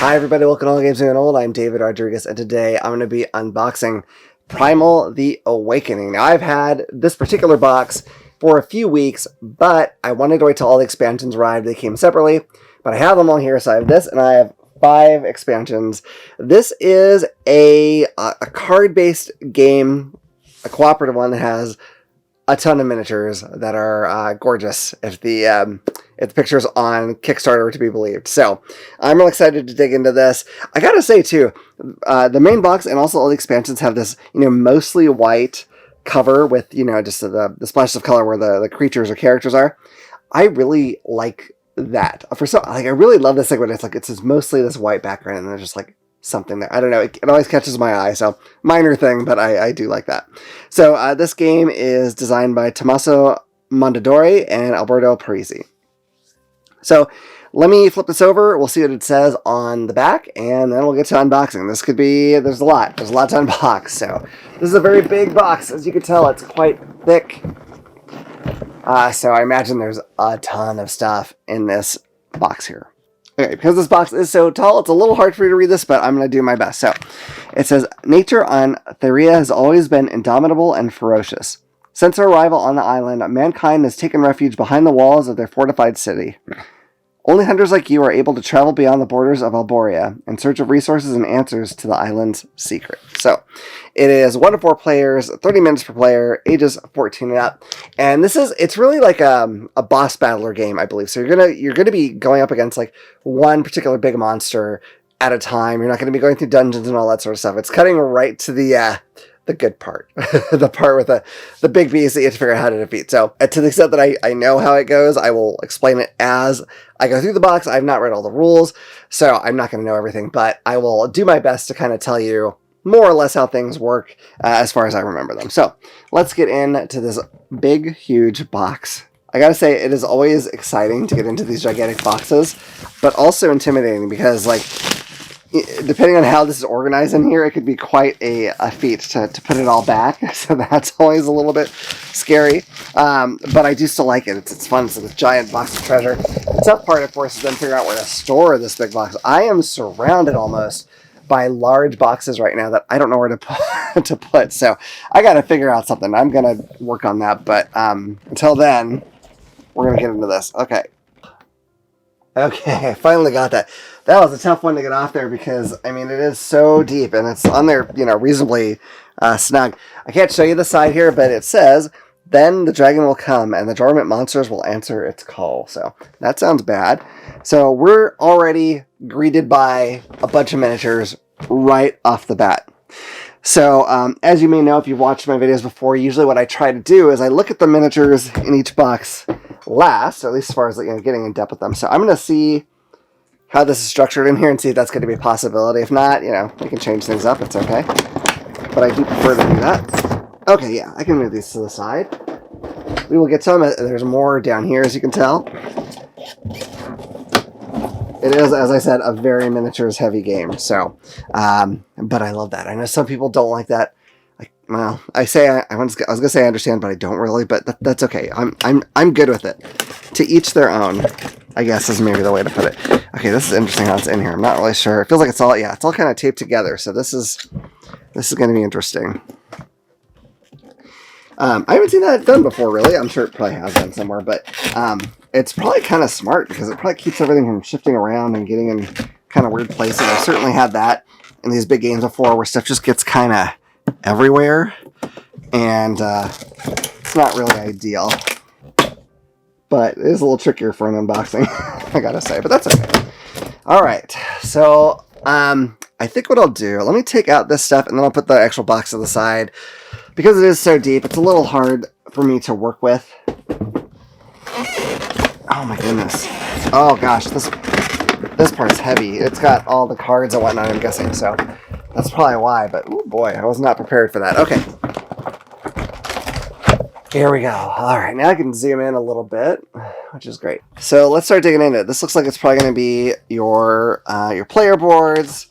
Hi everybody, welcome to All Games New and Old. I'm David Rodriguez, and today I'm going to be unboxing Primal the Awakening. Now, I've had this particular box for a few weeks, but I wanted to wait till all the expansions arrived. They came separately, but I have them all here. So I have this, and I have 5 expansions. This is a card-based game, a cooperative one that has a ton of miniatures that are gorgeous if the pictures on Kickstarter are to be believed. So I'm really excited to dig into this. I gotta say too, the main box and also all the expansions have this, mostly white cover with, just the splashes of color where the creatures or characters are. I really like that. I really love this thing when it's mostly this white background and there's just like something there. I don't know. It always catches my eye. So minor thing, but I do like that. So this game is designed by Tommaso Mondadori and Alberto Parisi. So let me flip this over. We'll see what it says on the back, and then we'll get to unboxing. There's a lot to unbox. So this is a very big box. As you can tell, it's quite thick. So I imagine there's a ton of stuff in this box here. Okay, because this box is so tall, it's a little hard for you to read this, but I'm going to do my best. So, it says, nature on Theria has always been indomitable and ferocious. Since our arrival on the island, mankind has taken refuge behind the walls of their fortified city. Only hunters like you are able to travel beyond the borders of Alboria in search of resources and answers to the island's secret. So, it is 1 to 4 players, 30 minutes per player, ages 14 and up. And it's really like a boss battler game, I believe. So you're gonna be going up against like one particular big monster at a time. You're not gonna be going through dungeons and all that sort of stuff. It's cutting right to the good part, the part with the big beast that you have to figure out how to defeat. So to the extent that I know how it goes, I will explain it as I go through the box. I've not read all the rules, so I'm not going to know everything, but I will do my best to kind of tell you more or less how things work as far as I remember them. So let's get into this big, huge box. I gotta say, it is always exciting to get into these gigantic boxes, but also intimidating because, like, depending on how this is organized in here, it could be quite a feat to put it all back. So that's always a little bit scary. But I do still like it. It's fun. It's a giant box of treasure. The tough part, of course, is then figuring out where to store this big box. I am surrounded almost by large boxes right now that I don't know where to put. So I got to figure out something. I'm going to work on that. But until then, we're going to get into this. Okay, I finally got that. That was a tough one to get off there because, I mean, it is so deep and it's on there, reasonably snug. I can't show you the side here, but it says, then the dragon will come and the dormant monsters will answer its call. So that sounds bad. So we're already greeted by a bunch of miniatures right off the bat. So as you may know, if you've watched my videos before, usually what I try to do is I look at the miniatures in each box last, or at least as far as getting in depth with them. So I'm going to see how this is structured in here and see if that's going to be a possibility. If not, we can change things up. It's okay. But I do prefer to do that. Okay, yeah, I can move these to the side. We will get to them. There's more down here, as you can tell. It is, as I said, a very miniatures heavy game. So, but I love that. I know some people don't like that. I was gonna say I understand, but I don't really. But that's okay. I'm good with it. To each their own, I guess, is maybe the way to put it. Okay, this is interesting how it's in here. I'm not really sure. It feels like it's all kind of taped together. So this is going to be interesting. I haven't seen that done before, really. I'm sure it probably has been somewhere, but it's probably kind of smart because it probably keeps everything from shifting around and getting in kind of weird places. I've certainly had that in these big games before where stuff just gets kind of everywhere, and it's not really ideal. But it is a little trickier for an unboxing, I gotta say, but that's okay. Alright, so I think what I'll do, let me take out this stuff and then I'll put the actual box to the side. Because it is so deep, it's a little hard for me to work with. Oh my goodness. Oh gosh, this part's heavy. It's got all the cards and whatnot, I'm guessing, so that's probably why, but oh boy, I was not prepared for that. Okay. Here we go. Alright, now I can zoom in a little bit, which is great. So let's start digging into it. This looks like it's probably going to be your player boards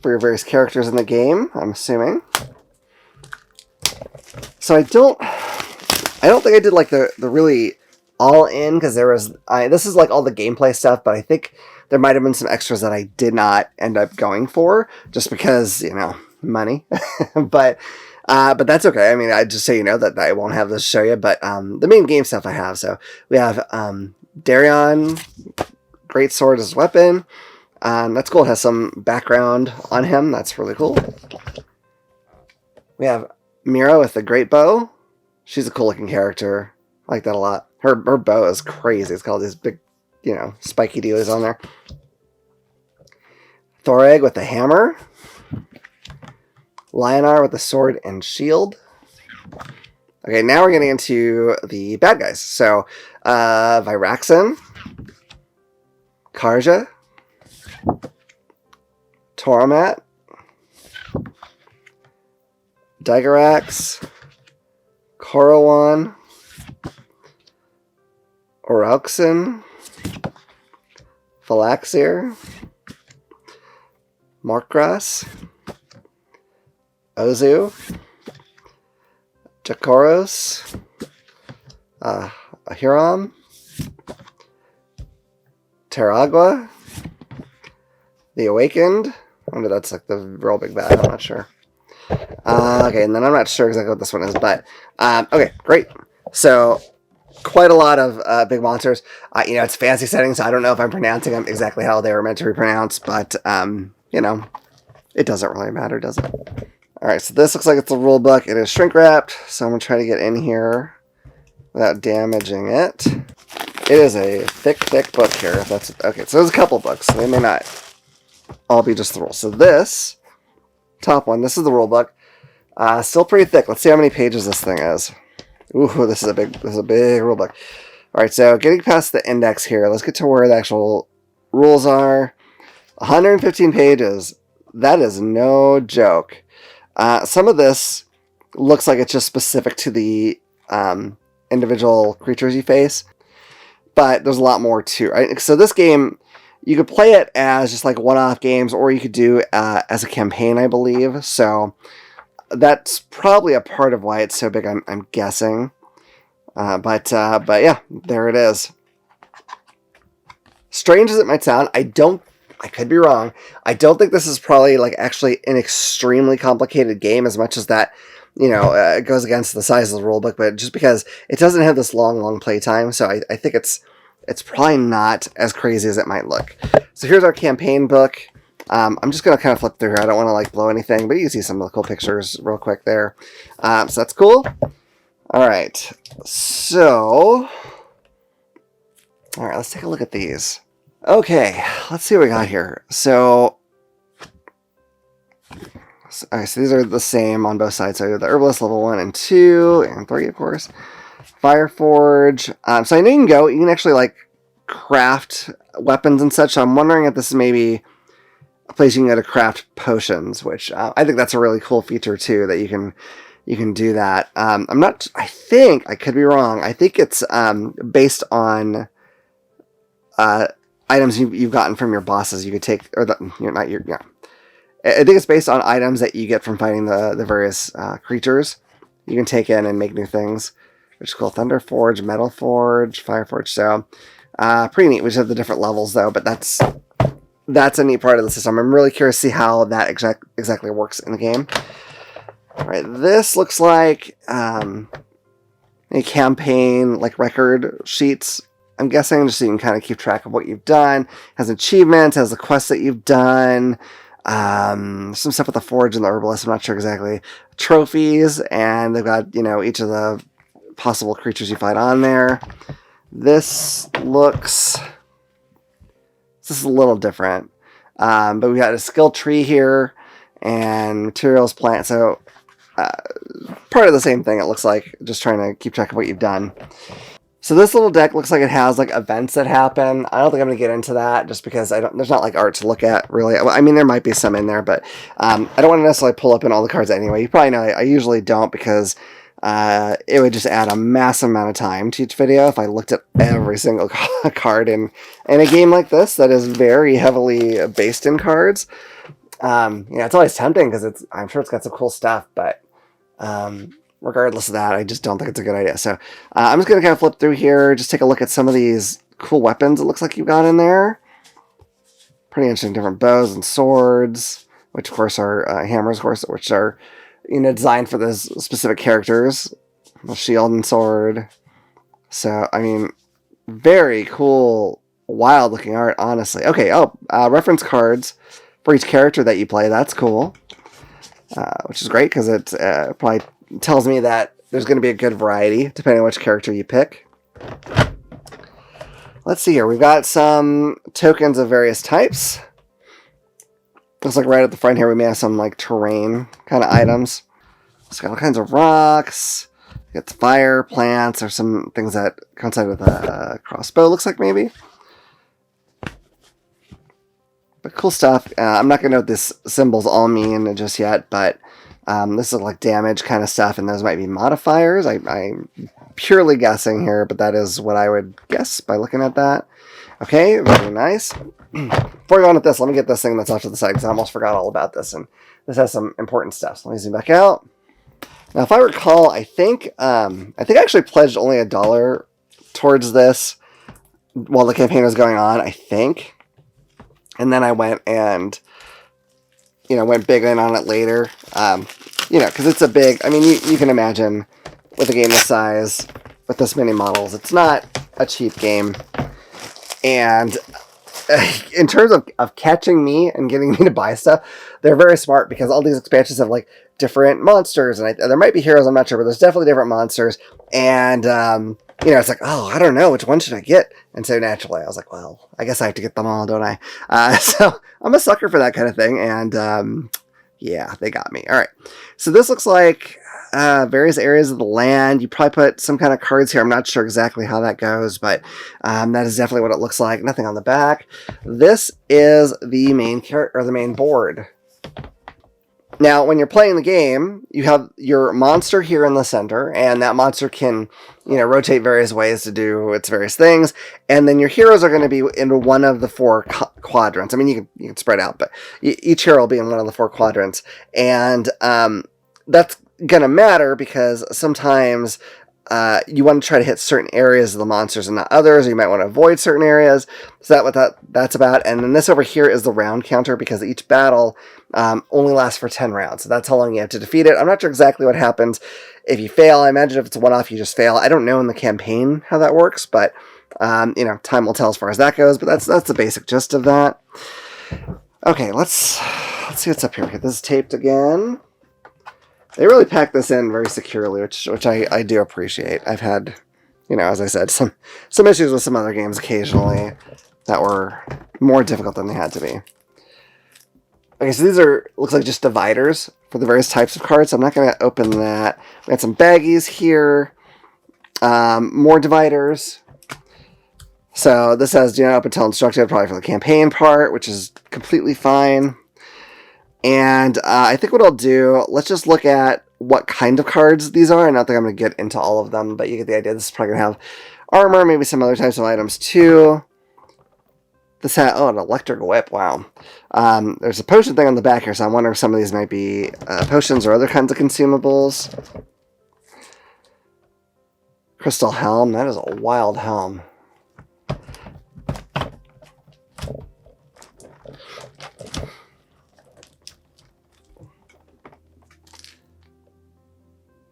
for your various characters in the game, I'm assuming. So I don't think I did like the really all in because this is like all the gameplay stuff, but I think there might have been some extras that I did not end up going for just because, money. but that's okay. I mean, I just so you know that I won't have this show you, but the main game stuff I have. So we have Darion, great sword as weapon. That's cool. It has some background on him. That's really cool. We have Mira with the great bow. She's a cool looking character. I like that a lot. Her bow is crazy. It's got all these big, spiky dealies on there. Thoreg with the hammer. Lionar with the sword and shield. Okay, now we're getting into the bad guys. So, Viraxin, Karja, Tormat, Digarax, Korowan, Orauxin, Phylaxir, Markgrass, Ozu, Jakoros, Ahiram, Terragua, the Awakened. I wonder if that's like the real big bad. I'm not sure. Okay, and then I'm not sure exactly what this one is, but okay, great. So quite a lot of big monsters. It's fancy settings, so I don't know if I'm pronouncing them exactly how they were meant to be pronounced, but it doesn't really matter, does it? All right, so this looks like it's a rule book. It is shrink wrapped, so I'm gonna try to get in here without damaging it. It is a thick book here. If that's okay. So there's a couple books. So they may not all be just the rules. So this top one, this is the rule book. Still pretty thick. Let's see how many pages this thing is. Ooh, this is a big rule book. All right, so getting past the index here, let's get to where the actual rules are. 115 pages. That is no joke. Some of this looks like it's just specific to the individual creatures you face, but there's a lot more too, right? So this game, you could play it as just like one-off games, or you could do as a campaign, I believe. So that's probably a part of why it's so big, I'm guessing. But yeah, there it is. Strange as it might sound, I could be wrong. I don't think this is probably like actually an extremely complicated game as much as that, it goes against the size of the rulebook, but just because it doesn't have this long play time. So I think it's probably not as crazy as it might look. So here's our campaign book. I'm just going to kind of flip through here. I don't want to like blow anything, but you can see some of the cool pictures real quick there. So that's cool. All right. So, all right, let's take a look at these. Okay, let's see what we got here. So, all right, so these are the same on both sides. So the Herbalist level 1 and 2, and 3, of course. Fireforge. So I know you can actually like craft weapons and such. So I'm wondering if this is maybe a place you can go to craft potions, which I think that's a really cool feature too, that you can do that. I think, I could be wrong. I think it's based on items you've gotten from your bosses. You could take, or I think it's based on items that you get from fighting the various creatures. You can take in and make new things, which is cool. Thunder Forge, Metal Forge, Fire Forge. So pretty neat. We just have the different levels though, but that's a neat part of the system. I'm really curious to see how that exactly works in the game. All right, this looks like a campaign, like record sheets, I'm guessing, just so you can kind of keep track of what you've done. It has achievements, has the quests that you've done, some stuff with the Forge and the Herbalist, I'm not sure exactly. Trophies, and they've got, each of the possible creatures you fight on there. This is a little different, but we got a skill tree here, and materials, plant, so part of the same thing, it looks like, just trying to keep track of what you've done. So this little deck looks like it has like events that happen. I don't think I'm going to get into that just because there's not like art to look at really. I mean, there might be some in there, but I don't want to necessarily pull up in all the cards anyway. You probably know I usually don't because it would just add a massive amount of time to each video if I looked at every single card in a game like this that is very heavily based in cards. It's always tempting because I'm sure it's got some cool stuff, but regardless of that, I just don't think it's a good idea. So I'm just going to kind of flip through here, just take a look at some of these cool weapons it looks like you've got in there. Pretty interesting, different bows and swords, which of course are hammers, of course, which are, you know, designed for those specific characters. The shield and sword. So, I mean, very cool, wild looking art, honestly. Okay, reference cards for each character that you play. That's cool. Which is great because it probably tells me that there's going to be a good variety depending on which character you pick. Let's see here. We've got some tokens of various types. Looks like right at the front here we may have some like terrain kind of items. It's got all kinds of rocks. Got fire, plants, or some things that coincide with a crossbow, looks like maybe. But cool stuff. I'm not going to know what this symbols all mean just yet, but this is like damage kind of stuff, and those might be modifiers. I'm purely guessing here, but that is what I would guess by looking at that. Okay, very nice. Before we go on with this, let me get this thing that's off to the side, because I almost forgot all about this, and this has some important stuff. So let me zoom back out. Now, if I recall, I think I actually pledged only $1 towards this while the campaign was going on, I think. And then I went and, you know, went big in on it later. You know, because it's a big, I mean, you can imagine with a game this size, with this many models, it's not a cheap game. And in terms of catching me and getting me to buy stuff, they're very smart because all these expansions have like different monsters, and there might be heroes, I'm not sure, but there's definitely different monsters. And you know, it's like, oh, I don't know, which one should I get? And so naturally I was like, well, I guess I have to get them all, don't I? So I'm a sucker for that kind of thing, and yeah, they got me. All right, so this looks like various areas of the land. You probably put some kind of cards here. I'm not sure exactly how that goes, but that is definitely what it looks like. Nothing on the back. This is the main character, or the main board. Now, when you're playing the game, you have your monster here in the center, and that monster can, you know, rotate various ways to do its various things. And then your heroes are going to be in one of the 4 quadrants. I mean, you can spread out, but each hero will be in one of the 4 quadrants. And that's going to matter because sometimes you want to try to hit certain areas of the monsters and not others, or you might want to avoid certain areas. So that's about. And then this over here is the round counter, because each battle only lasts for 10 rounds. So that's how long you have to defeat it. I'm not sure exactly what happens if you fail. I imagine if it's a one-off, you just fail. I don't know in the campaign how that works, but you know, time will tell as far as that goes. But that's the basic gist of that. Okay, let's see what's up here. Okay, this is taped again. They really packed this in very securely, which I do appreciate. I've had, you know, as I said, some issues with some other games occasionally that were more difficult than they had to be. Okay, so these looks like just dividers for the various types of cards. So I'm not going to open that. We got some baggies here, more dividers. So this has do not open until instructed, probably for the campaign part, which is completely fine. And I think what I'll do, let's just look at what kind of cards these are. I don't think I'm going to get into all of them, but you get the idea. This is probably going to have armor, maybe some other types of items too. This has, an electric whip, wow. There's a potion thing on the back here, so I wonder if some of these might be potions or other kinds of consumables. Crystal helm, that is a wild helm.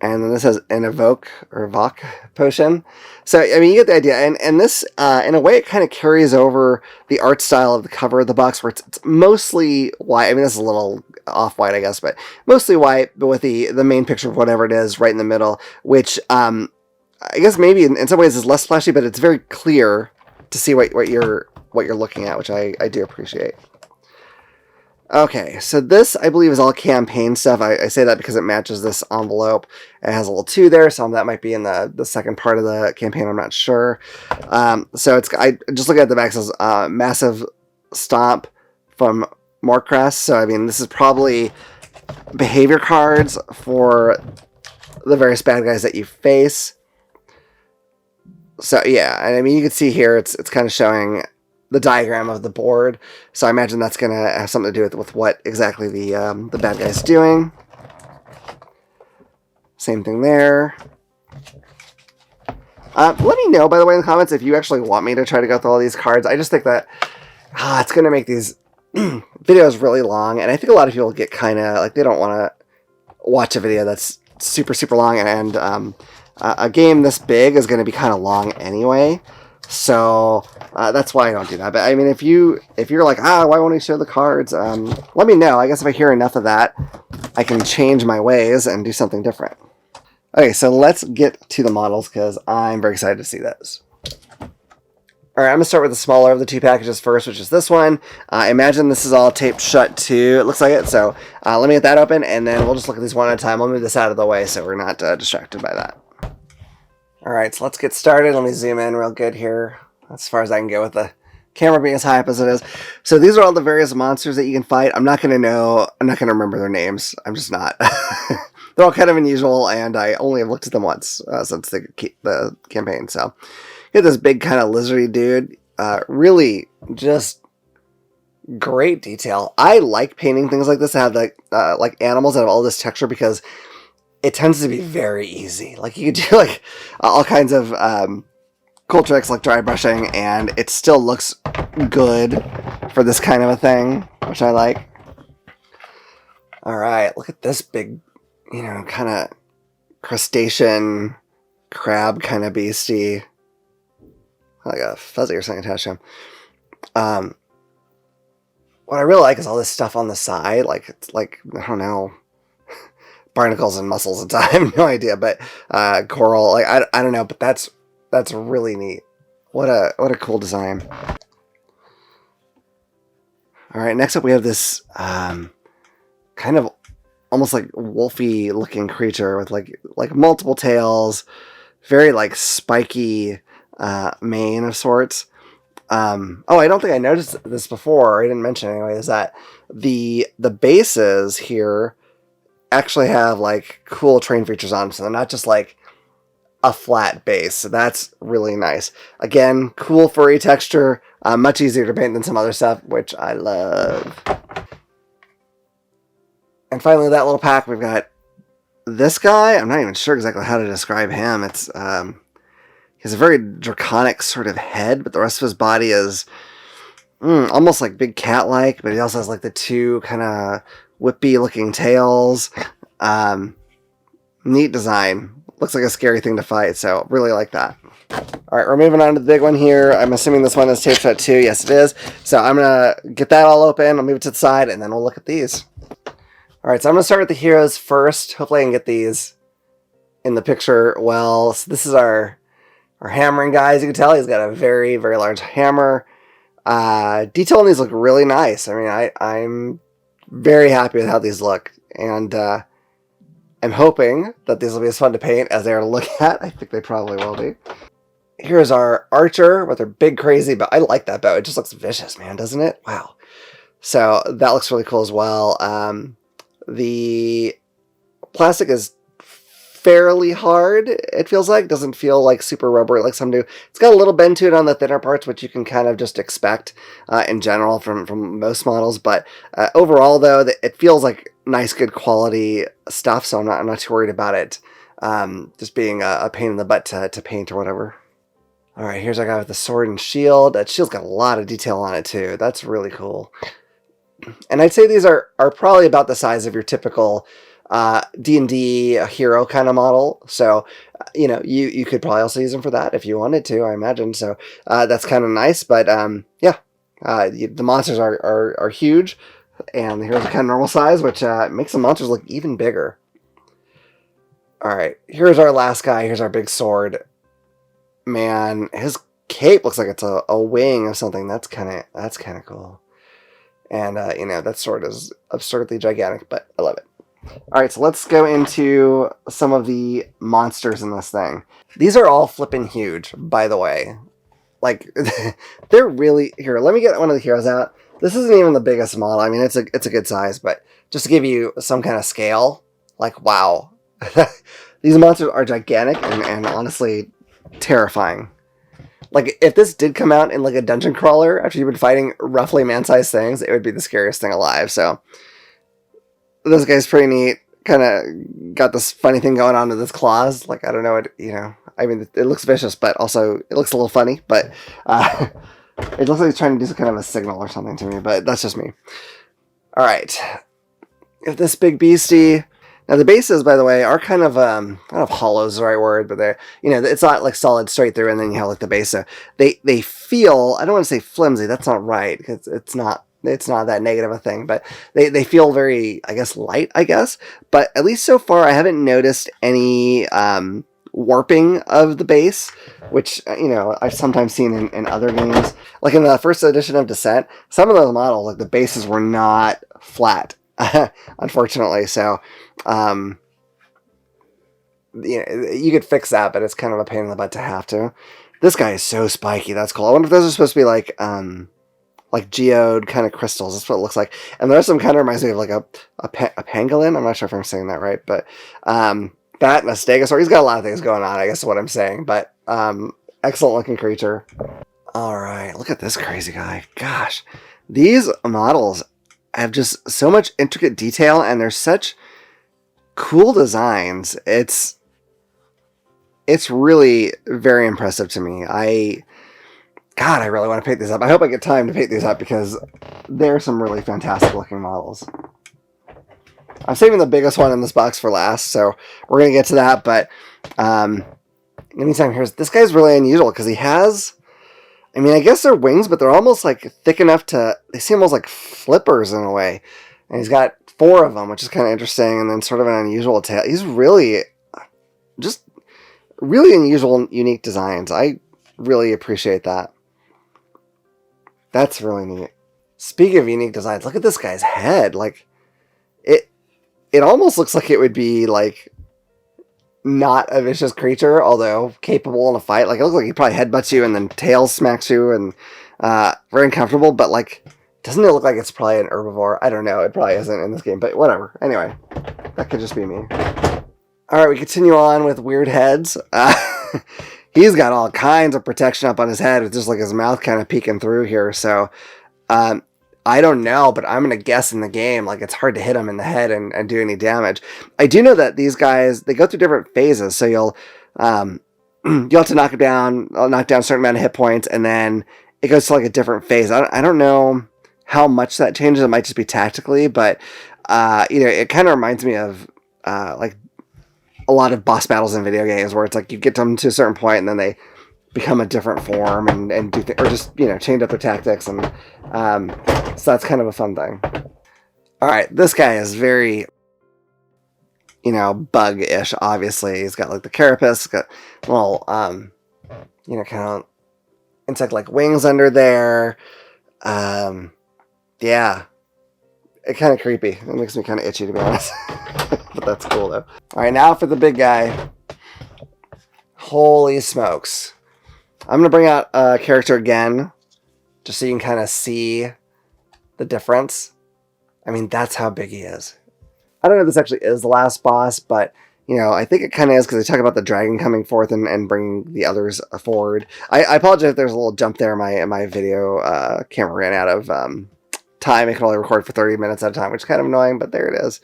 And then this has an evoke potion. So, I mean, you get the idea. And this, in a way, it kind of carries over the art style of the cover of the box, where it's mostly white. I mean, this is a little off-white, I guess, but mostly white, but with the main picture of whatever it is right in the middle, which I guess maybe in some ways is less flashy, but it's very clear to see what you're looking at, which I do appreciate. Okay, so this, I believe, is all campaign stuff. I say that because it matches this envelope. It has a little 2 there, so that might be in the second part of the campaign. I'm not sure. So I just look at the back. It says Massive Stomp from Morcrest. So, I mean, this is probably behavior cards for the various bad guys that you face. So, yeah, and I mean, you can see here, it's kind of showing the diagram of the board, so I imagine that's going to have something to do with what exactly the bad guy's doing. Same thing there. Let me know, by the way, in the comments if you actually want me to try to go through all these cards. I just think that it's going to make these videos really long, and I think a lot of people get kind of, like, they don't want to watch a video that's super, super long, and a game this big is going to be kind of long anyway, so that's why I don't do that. But, I mean, if you're like, why won't I show the cards? Let me know. I guess if I hear enough of that, I can change my ways and do something different. Okay, so let's get to the models, because I'm very excited to see those. Alright, I'm going to start with the smaller of the two packages first, which is this one. I imagine this is all taped shut too, it looks like it, so let me get that open, and then we'll just look at these one at a time. I'll move this out of the way so we're not distracted by that. Alright, so let's get started. Let me zoom in real good here, as far as I can go with the camera being as high up as it is. So these are all the various monsters that you can fight. I'm not going to remember their names. I'm just not. They're all kind of unusual, and I only have looked at them once since the campaign. So, you have this big kind of lizardy dude. Really, just great detail. I like painting things like this that have like animals that have all this texture, because it tends to be very easy. Like, you could do like all kinds of cool tricks like dry brushing, and it still looks good for this kind of a thing, which I like. All right, look at this big, kind of crustacean crab kind of beastie. Like a fuzzy or something attached to him. What I really like is all this stuff on the side. Like, it's like, I don't know, barnacles and mussels. I have no idea, but coral. Like, I don't know, but that's really neat. What a cool design. All right, next up we have this kind of almost like wolfy looking creature with like multiple tails, very like spiky mane of sorts. Oh, I don't think I noticed this before, or I didn't mention anyway, is that the bases here actually have like cool terrain features on them, so they're not just like a flat base. So that's really nice. Again, cool furry texture, much easier to paint than some other stuff, which I love. And finally, that little pack, we've got this guy. I'm not even sure exactly how to describe him. It's he has a very draconic sort of head, but the rest of his body is almost like big cat-like, but he also has like the two kind of whippy looking tails. Neat design. Looks like a scary thing to fight, so really like that. Alright, we're moving on to the big one here. I'm assuming this one is tape shut too. Yes, it is. So I'm going to get that all open. I'll move it to the side, and then we'll look at these. Alright, so I'm going to start with the heroes first. Hopefully I can get these in the picture well. So this is our hammering guy. As you can tell, he's got a very, very large hammer. Detail on these look really nice. I mean, I'm very happy with how these look. And I'm hoping that these will be as fun to paint as they are to look at. I think they probably will be. Here's our archer with her big crazy bow. I like that bow. It just looks vicious, man, doesn't it? Wow. So that looks really cool as well. The plastic is fairly hard, it feels like. It doesn't feel like super rubbery like some do. It's got a little bend to it on the thinner parts, which you can kind of just expect in general from most models. But overall, though, it feels like nice, good quality stuff, so I'm not too worried about it just being a pain in the butt to paint or whatever. All right, here's our guy with the sword and shield. That shield's got a lot of detail on it, too. That's really cool. And I'd say these are probably about the size of your typical D&D hero kind of model. So, you could probably also use them for that if you wanted to, I imagine. So that's kind of nice. But yeah, the monsters are huge. And here's a kind of normal size, which makes the monsters look even bigger. All right, here's our last guy. Here's our big sword. Man, his cape looks like it's a wing of something. That's kind of cool. And, that sword is absurdly gigantic, but I love it. All right, so let's go into some of the monsters in this thing. These are all flipping huge, by the way. Like, they're really... Here, let me get one of the heroes out. This isn't even the biggest model. I mean, it's a good size, but just to give you some kind of scale, like, wow. These monsters are gigantic and honestly terrifying. Like, if this did come out in, like, a dungeon crawler after you've been fighting roughly man-sized things, it would be the scariest thing alive, so... This guy's pretty neat. kind of got this funny thing going on with his claws. Like, I don't know, I mean, it looks vicious, but also it looks a little funny, but it looks like he's trying to do some kind of a signal or something to me, but that's just me. All right. If this big beastie, now the bases, by the way, are kind of, I don't know if hollow is the right word, but they're, it's not like solid straight through, and then you have like the base. So they feel, I don't want to say flimsy, that's not right, because it's not that negative a thing, but they feel very, I guess, light, but at least so far I haven't noticed any warping of the base, which I've sometimes seen in other games. Like in the first edition of Descent, some of those models, like the bases were not flat, unfortunately. So you could fix that, but it's kind of a pain in the butt to have to. This guy is so spiky. That's cool. I wonder if those are supposed to be like geode kind of crystals. That's what it looks like. And the rest of them kind of reminds me of like a pangolin. I'm not sure if I'm saying that right, but that and a stegosaur. He's got a lot of things going on, I guess is what I'm saying. But excellent looking creature. All right, look at this crazy guy. Gosh, these models have just so much intricate detail, and they're such cool designs. It's really very impressive to me. I really want to pick these up. I hope I get time to pick these up because they're some really fantastic looking models. I'm saving the biggest one in this box for last, so we're going to get to that. But in the meantime, this guy's really unusual because he has, I guess they're wings, but they're almost like thick enough they seem almost like flippers in a way. And he's got 4 of them, which is kind of interesting, and then sort of an unusual tail. He's really, just really unusual, unique designs. I really appreciate that. That's really neat. Speaking of unique designs, look at this guy's head. Like, it almost looks like it would be, like, not a vicious creature, although capable in a fight. Like, it looks like he probably headbutts you and then tail smacks you and very uncomfortable, but, like, doesn't it look like it's probably an herbivore? I don't know. It probably isn't in this game, but whatever. Anyway, that could just be me. All right, we continue on with weird heads. He's got all kinds of protection up on his head with just like his mouth kind of peeking through here. So I don't know, but I'm going to guess in the game, like it's hard to hit him in the head and do any damage. I do know that these guys, they go through different phases. So you'll have to knock down a certain amount of hit points, and then it goes to like a different phase. I don't know how much that changes. It might just be tactically, but it kind of reminds me of like a lot of boss battles in video games where it's like you get them to a certain point and then they become a different form and do or just change up their tactics, and so that's kind of a fun thing. All right, this guy is very bug-ish. Obviously, he's got like the carapace, got little kind of insect-like wings under there. Yeah, it's kind of creepy. It makes me kind of itchy, to be honest. But that's cool, though. All right, now for the big guy. Holy smokes. I'm going to bring out a character again, just so you can kind of see the difference. I mean, that's how big he is. I don't know if this actually is the last boss, but, I think it kind of is, because they talk about the dragon coming forth and bringing the others forward. I apologize if there's a little jump there. My video camera ran out of time. It can only record for 30 minutes at a time, which is kind of annoying, but there it is.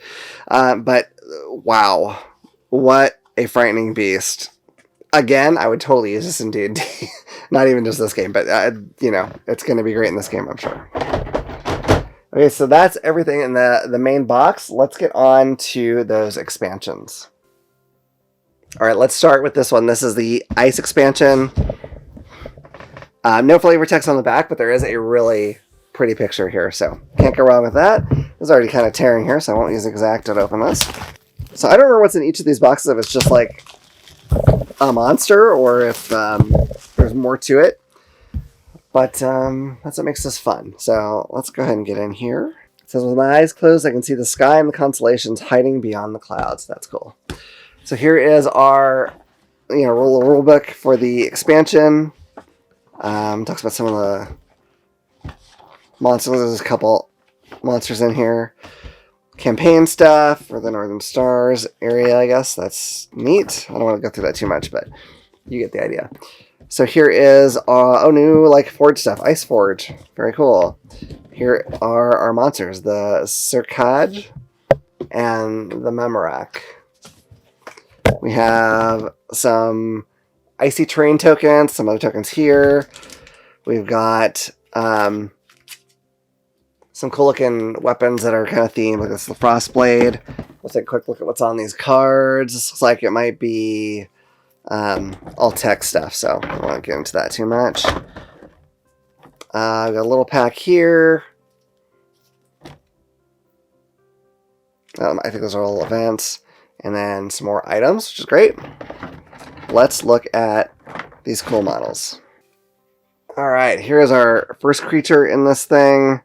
But wow, what a frightening beast. Again, I would totally use this in D&D. Not even just this game, but it's going to be great in this game, I'm sure. Okay, so that's everything in the main box. Let's get on to those expansions. All right, let's start with this one. This is the ice expansion. No flavor text on the back, but there is a really pretty picture here, so can't go wrong with that. It's already kind of tearing here, so I won't use Exact to open this. So I don't remember what's in each of these boxes, if it's just like a monster or if there's more to it. But that's what makes this fun. So let's go ahead and get in here. It says, with my eyes closed, I can see the sky and the constellations hiding beyond the clouds. That's cool. So here is our rule book for the expansion. Talks about some of the monsters. There's a couple monsters in here. Campaign stuff for the Northern Stars area, I guess. That's neat. I don't want to go through that too much, but you get the idea. So here is new forge stuff. Ice Forge. Very cool. Here are our monsters. The Circage. and the Memorac. We have some Icy Terrain tokens, some other tokens here. We've got some cool looking weapons that are kind of themed, like this is the Frostblade. Let's take a quick look at what's on these cards. This looks like it might be all tech stuff, so I don't want to get into that too much. I've got a little pack here. I think those are all events. And then some more items, which is great. Let's look at these cool models. All right, here's our first creature in this thing.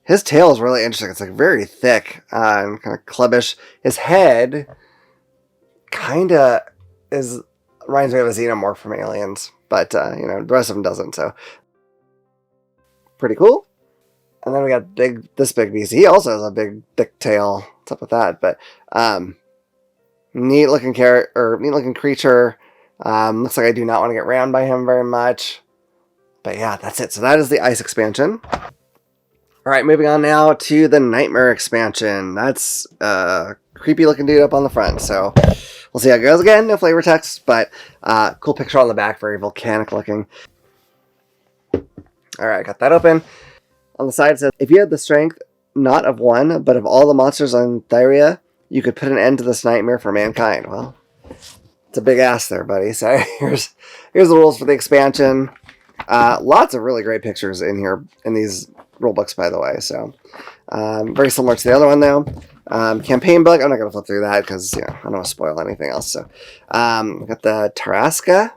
His tail is really interesting. It's like very thick and kind of clubbish. His head kind of reminds me of a xenomorph from Aliens, but the rest of them doesn't. So pretty cool. And then we got this big beast. He also has a big thick tail. What's up with that? But neat looking creature. Looks like I do not want to get rammed by him very much. But yeah, that's it. So that is the ice expansion. All right, moving on now to the Nightmare expansion. That's a creepy looking dude up on the front. So we'll see how it goes. Again, no flavor text, but cool picture on the back, very volcanic looking. All right, got that open. On the side it says, if you had the strength, not of one, but of all the monsters on Thyria, you could put an end to this nightmare for mankind. Well, it's a big ass there, buddy. So here's the rules for the expansion. Lots of really great pictures in here in these rule books, by the way. So very similar to the other one, though. Campaign book. I'm not going to flip through that because I don't want to spoil anything else. So we got the Tarasca,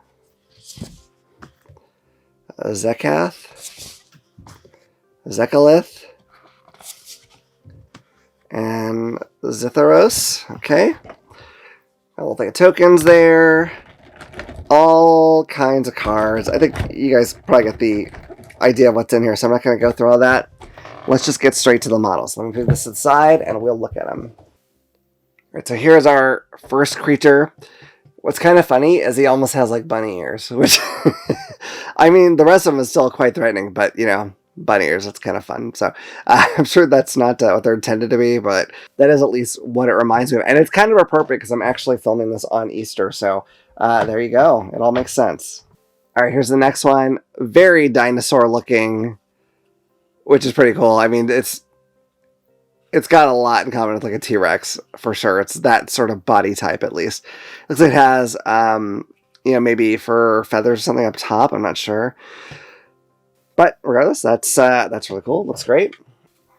Zekath, Zekalith, and Zitharos. Okay. A little thing of tokens there. All kinds of cards. I think you guys probably get the idea of what's in here, so I'm not going to go through all that. Let's just get straight to the models. Let me put this aside, and we'll look at them. All right, so here's our first creature. What's kind of funny is he almost has like bunny ears, which, I mean, the rest of them is still quite threatening, but, bunny ears, it's kind of fun. So I'm sure that's not what they're intended to be, but that is at least what it reminds me of. And it's kind of appropriate because I'm actually filming this on Easter, so there you go. It all makes sense. All right, here's the next one. Very dinosaur looking, which is pretty cool. I mean, it's got a lot in common with like a T-Rex for sure. It's that sort of body type at least. Looks like it has maybe fur, feathers or something up top. I'm not sure. But regardless, that's really cool. Looks great.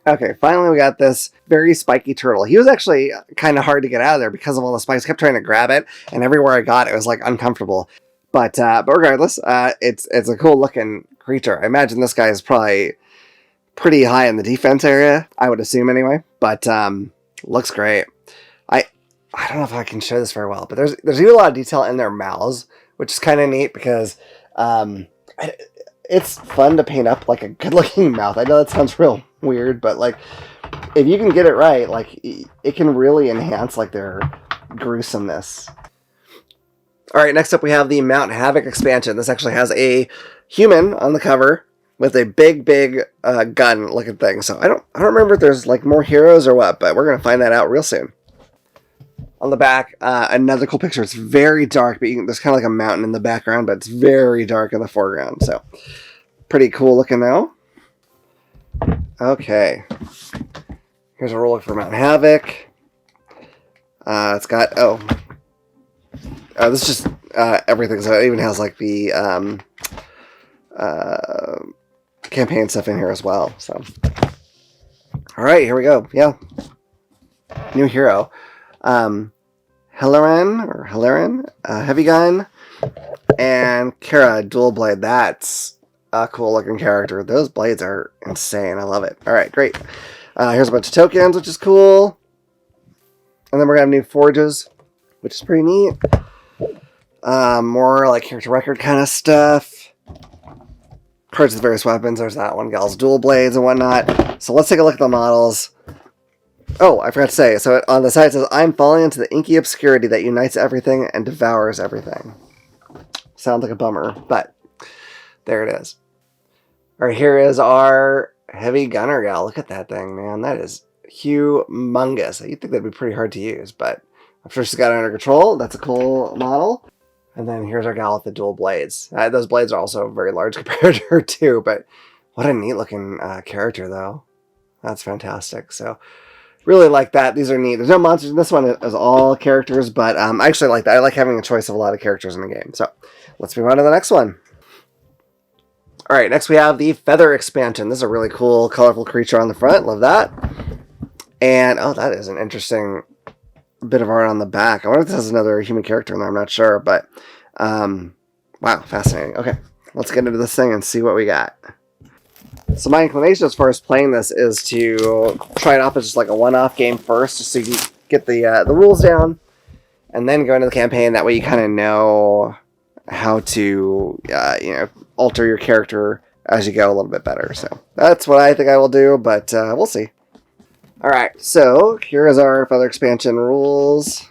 Okay, finally we got this very spiky turtle. He was actually kind of hard to get out of there because of all the spikes. I kept trying to grab it, and everywhere I got, it was like uncomfortable. But regardless, it's a cool looking creature. I imagine this guy is probably pretty high in the defense area, I would assume anyway. But looks great. I don't know if I can show this very well, but there's even a lot of detail in their mouths, which is kind of neat because it's fun to paint up like a good looking mouth. I know that sounds real weird, but like if you can get it right, like it can really enhance like their gruesomeness. All right, next up we have the Mount Havoc expansion. This actually has a human on the cover with a big gun looking thing. So I don't remember if there's like more heroes or what, but we're gonna find that out real soon. On the back, another cool picture. It's very dark, but there's kind of like a mountain in the background, but it's very dark in the foreground. So pretty cool looking though. Okay, here's a roller for Mount Havoc. It's got this is just everything. So it even has like the campaign stuff in here as well. So all right, here we go. Yeah, new hero. Helaran, Heavy Gun, and Kara, Dual Blade. That's a cool looking character. Those blades are insane. I love it. All right, great. Here's a bunch of tokens, which is cool. And then we're going to have new forges, which is pretty neat. More like character record kind of stuff. Cards with various weapons. There's that one. Gal's Dual Blades and whatnot. So let's take a look at the models. Oh, I forgot to say. So on the side it says, I'm falling into the inky obscurity that unites everything and devours everything. Sounds like a bummer, but there it is. All right, here is our Heavy Gunner gal. Look at that thing, man. That is humongous. You'd think that'd be pretty hard to use, but I'm sure she's got it under control. That's a cool model. And then here's our gal with the dual blades. Those blades are also very large compared to her too, but what a neat looking character though. That's fantastic. So really like that. These are neat. There's no monsters in this one. It is all characters, but I actually like that. I like having a choice of a lot of characters in the game. So let's move on to the next one. All right, next we have the feather expansion. This is a really cool, colorful creature on the front. Love that. And, oh, that is an interesting bit of art on the back. I wonder if this has another human character in there. I'm not sure, but wow, fascinating. Okay, let's get into this thing and see what we got. So my inclination as far as playing this is to try it off as just like a one-off game first, just so you can get the rules down, and then go into the campaign. That way you kind of know how to alter your character as you go a little bit better. So that's what I think I will do, but we'll see. Alright, so here is our feather expansion rules.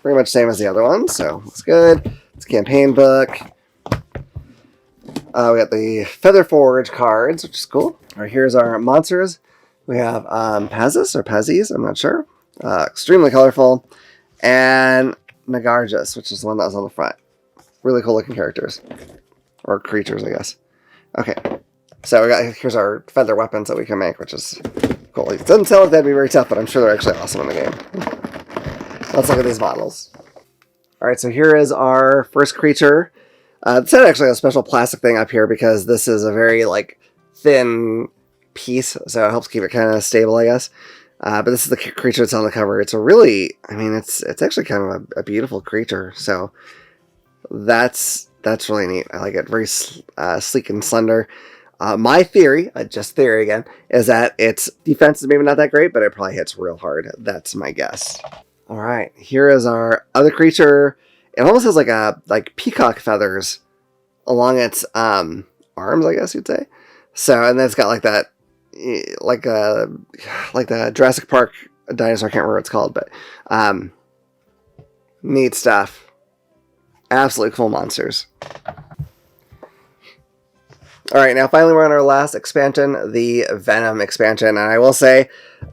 Pretty much same as the other one, so that's good. It's a campaign book. We got the Feather Forge cards, which is cool. Alright, here's our monsters. We have Pazis or Pazis, I'm not sure. Extremely colorful. And Nagarjus, which is the one that was on the front. Really cool looking characters. Or creatures, I guess. Okay, so here's our feather weapons that we can make, which is cool. It doesn't sound like that'd be very tough, but I'm sure they're actually awesome in the game. Let's look at these models. Alright, so here is our first creature. It's actually a special plastic thing up here because this is a very thin piece, so it helps keep it kind of stable, I guess. But this is the creature that's on the cover. It's a really, it's actually kind of a beautiful creature. So that's really neat. I like it. Very sleek and slender. My theory, just theory again, is that its defense is maybe not that great, but it probably hits real hard. That's my guess. All right, here is our other creature. It almost has like peacock feathers along its arms, I guess you'd say. So, and then it's got like that, like the Jurassic Park dinosaur. I can't remember what it's called, but neat stuff. Absolutely cool monsters. All right, now finally we're on our last expansion, the Venom expansion. And I will say,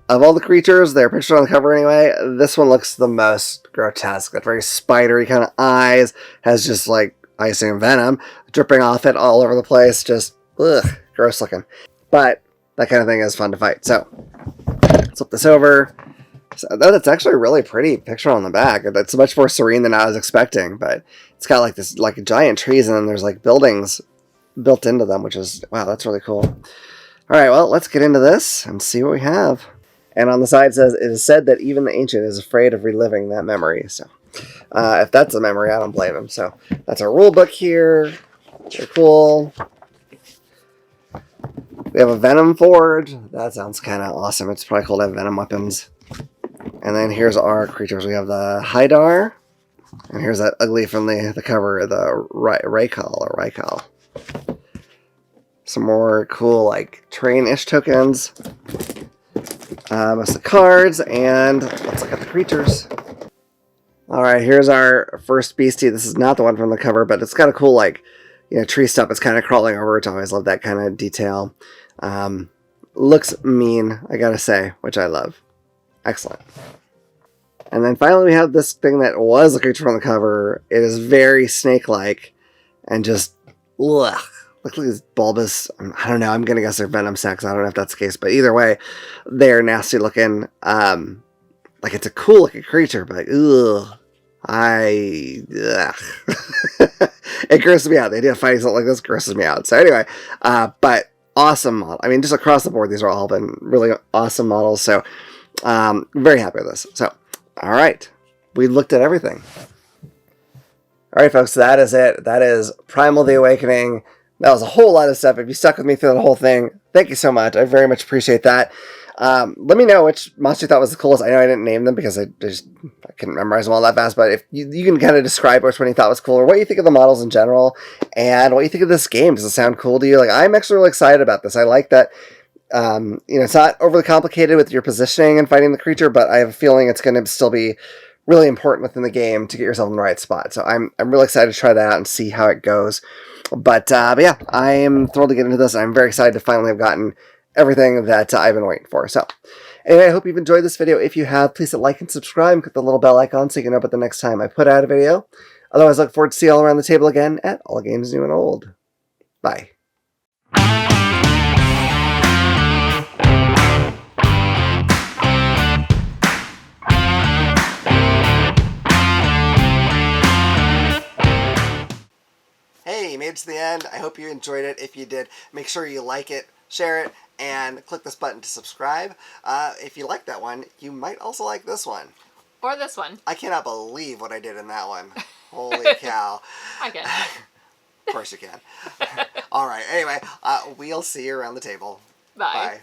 of all the creatures, they're pictured on the cover anyway, this one looks the most grotesque. Got very spidery kind of eyes, has just I assume venom dripping off it all over the place. Just, ugh, gross looking. But that kind of thing is fun to fight. So, let's flip this over. So that's actually a really pretty picture on the back. It's much more serene than I was expecting, but it's got this giant trees, and then there's buildings built into them, which is, wow, that's really cool. All right, well, let's get into this and see what we have. And on the side it says, it is said that even the ancient is afraid of reliving that memory. So if that's a memory, I don't blame him. So that's our rule book here. Very cool. We have a Venom Forge. That sounds kind of awesome. It's probably cool to have Venom weapons. And then here's our creatures. We have the Hydar. And here's that ugly from the cover, the Raikal. Some more cool, train-ish tokens. Most of the cards, and let's look at the creatures. Alright, here's our first beastie. This is not the one from the cover, but it's got a cool, tree stump. It's kind of crawling over it. I always love that kind of detail. Looks mean, I gotta say, which I love. Excellent. And then finally we have this thing that was a creature from the cover. It is very snake-like, and just, ugh. Look at these bulbous, I don't know, I'm going to guess they're venom sacs. I don't know if that's the case, but either way, they're nasty looking. It's a cool looking creature, but ugh. It grosses me out. The idea of fighting something like this grosses me out. So anyway, but awesome model. Just across the board, these are all been really awesome models. So very happy with this. So, all right, we looked at everything. All right, folks, that is it. That is Primal the Awakening. That was a whole lot of stuff. If you stuck with me through the whole thing, thank you so much. I very much appreciate that. Let me know which monster you thought was the coolest. I know I didn't name them because I couldn't memorize them all that fast, but if you can kind of describe which one you thought was cool, or what you think of the models in general, and what you think of this game. Does it sound cool to you? I'm actually really excited about this. I like that, it's not overly complicated with your positioning and fighting the creature, but I have a feeling it's going to still be really important within the game to get yourself in the right spot. So I'm really excited to try that out and see how it goes. But yeah, I am thrilled to get into this. I'm very excited to finally have gotten everything that I've been waiting for. So Anyway, I hope you've enjoyed this video. If you have, please hit like and subscribe. Click the little bell icon so you can know about the next time I put out a video. Otherwise, I look forward to see you all around the table again at All Games New and Old. Bye. Hey, you made it to the end. I hope you enjoyed it. If you did, make sure you like it, share it, and click this button to subscribe. If you like that one, you might also like this one. Or this one. I cannot believe what I did in that one. Holy cow. I can. Of course you can. All right. Anyway, we'll see you around the table. Bye. Bye.